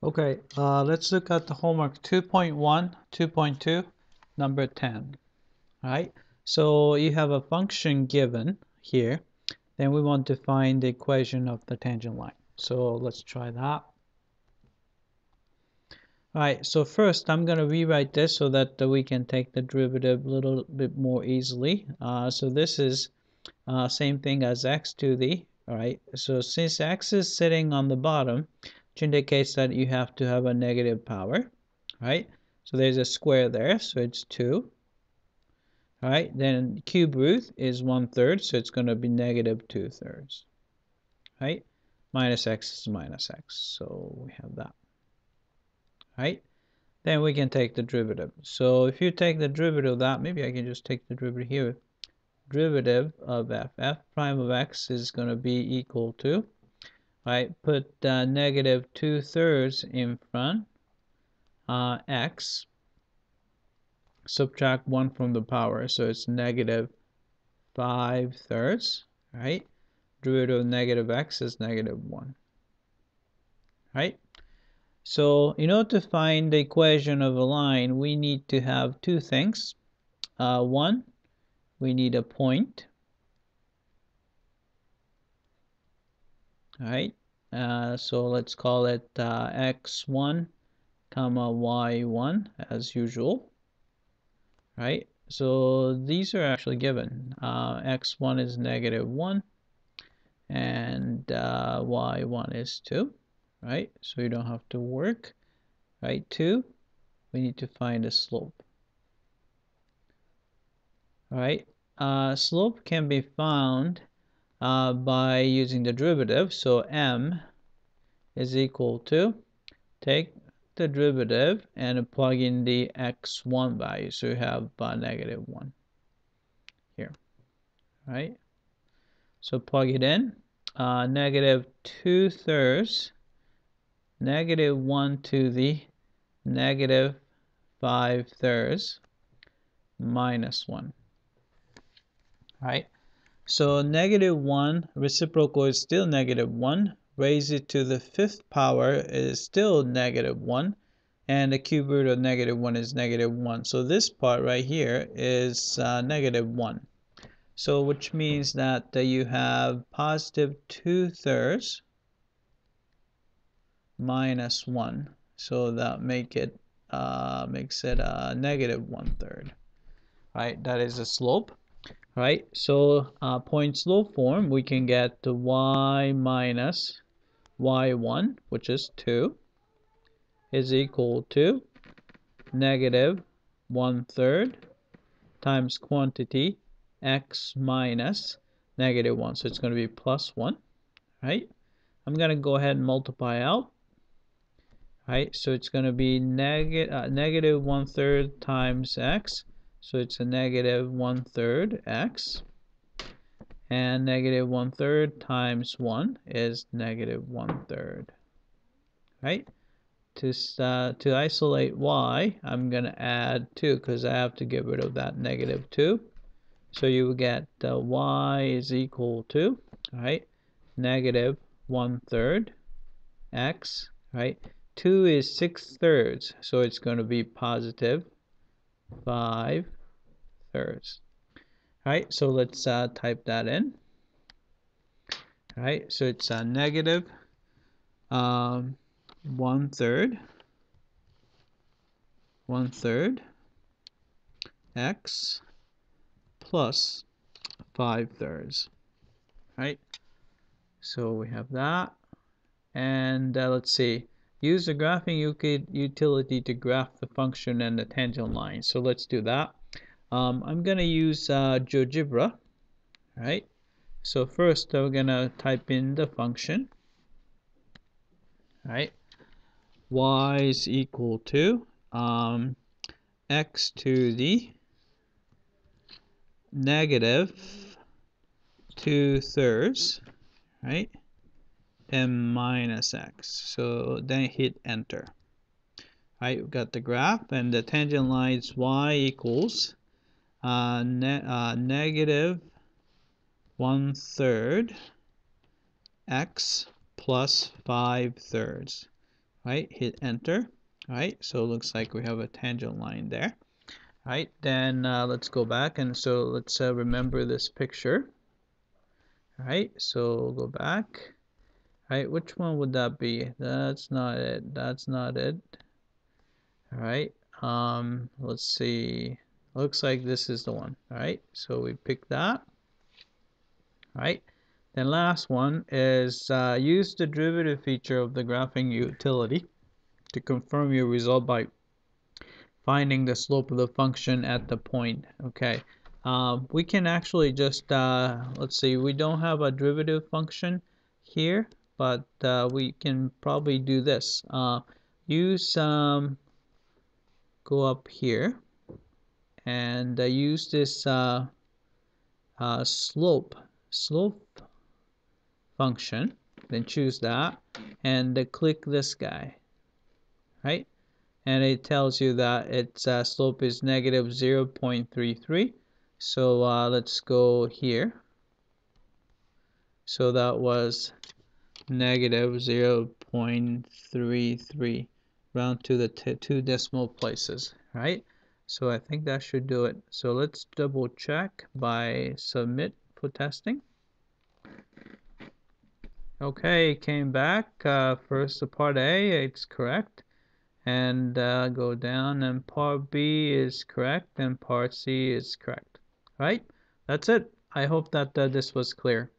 Okay, let's look at the homework 2.1, 2.2, number 10. All right, so you have a function given here. Then we want to find the equation of the tangent line. So let's try that. All right, so first I'm going to rewrite this so that we can take the derivative a little bit more easily. So this is same thing as x to the, all right, so since x is sitting on the bottom, which indicates that you have to have a negative power, right? So there's a square there, so it's 2. All right, then cube root is 1/3, so it's going to be negative 2/3, right? Minus x is minus x, so we have that, right? Then we can take the derivative. So if you take the derivative of that, maybe I can just take the derivative here. Derivative of f prime of x is going to be equal to, right, put negative 2/3 in front, x, subtract 1 from the power, so it's negative 5/3, right? Derivative of negative x is negative 1, right? So in order to find the equation of a line, we need to have two things. One, we need a point, all right? So let's call it x1 comma y1 as usual, right? So these are actually given. X1 is negative 1 and y1 is 2, right? So you don't have to work, right? 2, we need to find a slope, all right? Slope can be found by using the derivative. So m is equal to, take the derivative and plug in the x1 value. So you have negative 1 here, right? So plug it in. Negative 2/3, negative 1 to the negative 5/3 minus 1, right? So negative 1 reciprocal is still negative 1. Raise it to the 5th power is still negative 1. And the cube root of negative 1 is negative 1. So this part right here is negative 1. So which means that you have positive 2/3 minus 1. So that makes it negative 1/3. Right, that is the slope. Right, so point slope form, we can get the y minus y1, which is 2, is equal to negative 1/3 times quantity x minus negative 1. So it's going to be plus 1, right? I'm going to go ahead and multiply out, right? So it's going to be negative 1/3 times x. So it's a negative 1/3 x. And negative 1/3 times 1 is negative 1/3, right? To isolate y, I'm going to add 2 because I have to get rid of that negative 2. So you get y is equal to, right, negative 1/3 x, right? 2 is 6/3, so it's going to be positive 5/3. Right, so let's type that in. Right, so it's negative 1/3 x plus 5/3. Right, so we have that, and let's see. Use the graphing utility to graph the function and the tangent line. So let's do that. I'm going to use GeoGebra, right? So first we're going to type in the function, right? Y is equal to x to the negative 2/3, right? M minus x. So then hit enter. Right, we've got the graph, and the tangent line is y equals negative 1/3 x plus 5/3. right? Hit enter, right? So it looks like we have a tangent line there, right? Then let's go back, and so let's remember this picture, right? So go back, right? Which one would that be? That's not it. That's not it. All right. Let's see. Looks like this is the one. All right. So we pick that. All right. Then last one is use the derivative feature of the graphing utility to confirm your result by finding the slope of the function at the point. Okay. We can actually just let's see. We don't have a derivative function here, but we can probably do this. Use go up here and use this slope function, then choose that and click this guy, right? And it tells you that its slope is negative 0.33. So let's go here. So that was negative 0.33, round to the two decimal places, right? So I think that should do it. So let's double check by submit for testing. Okay, came back. First, the part A, it's correct. And go down, and part B is correct, and part C is correct. Right? That's it. I hope that this was clear.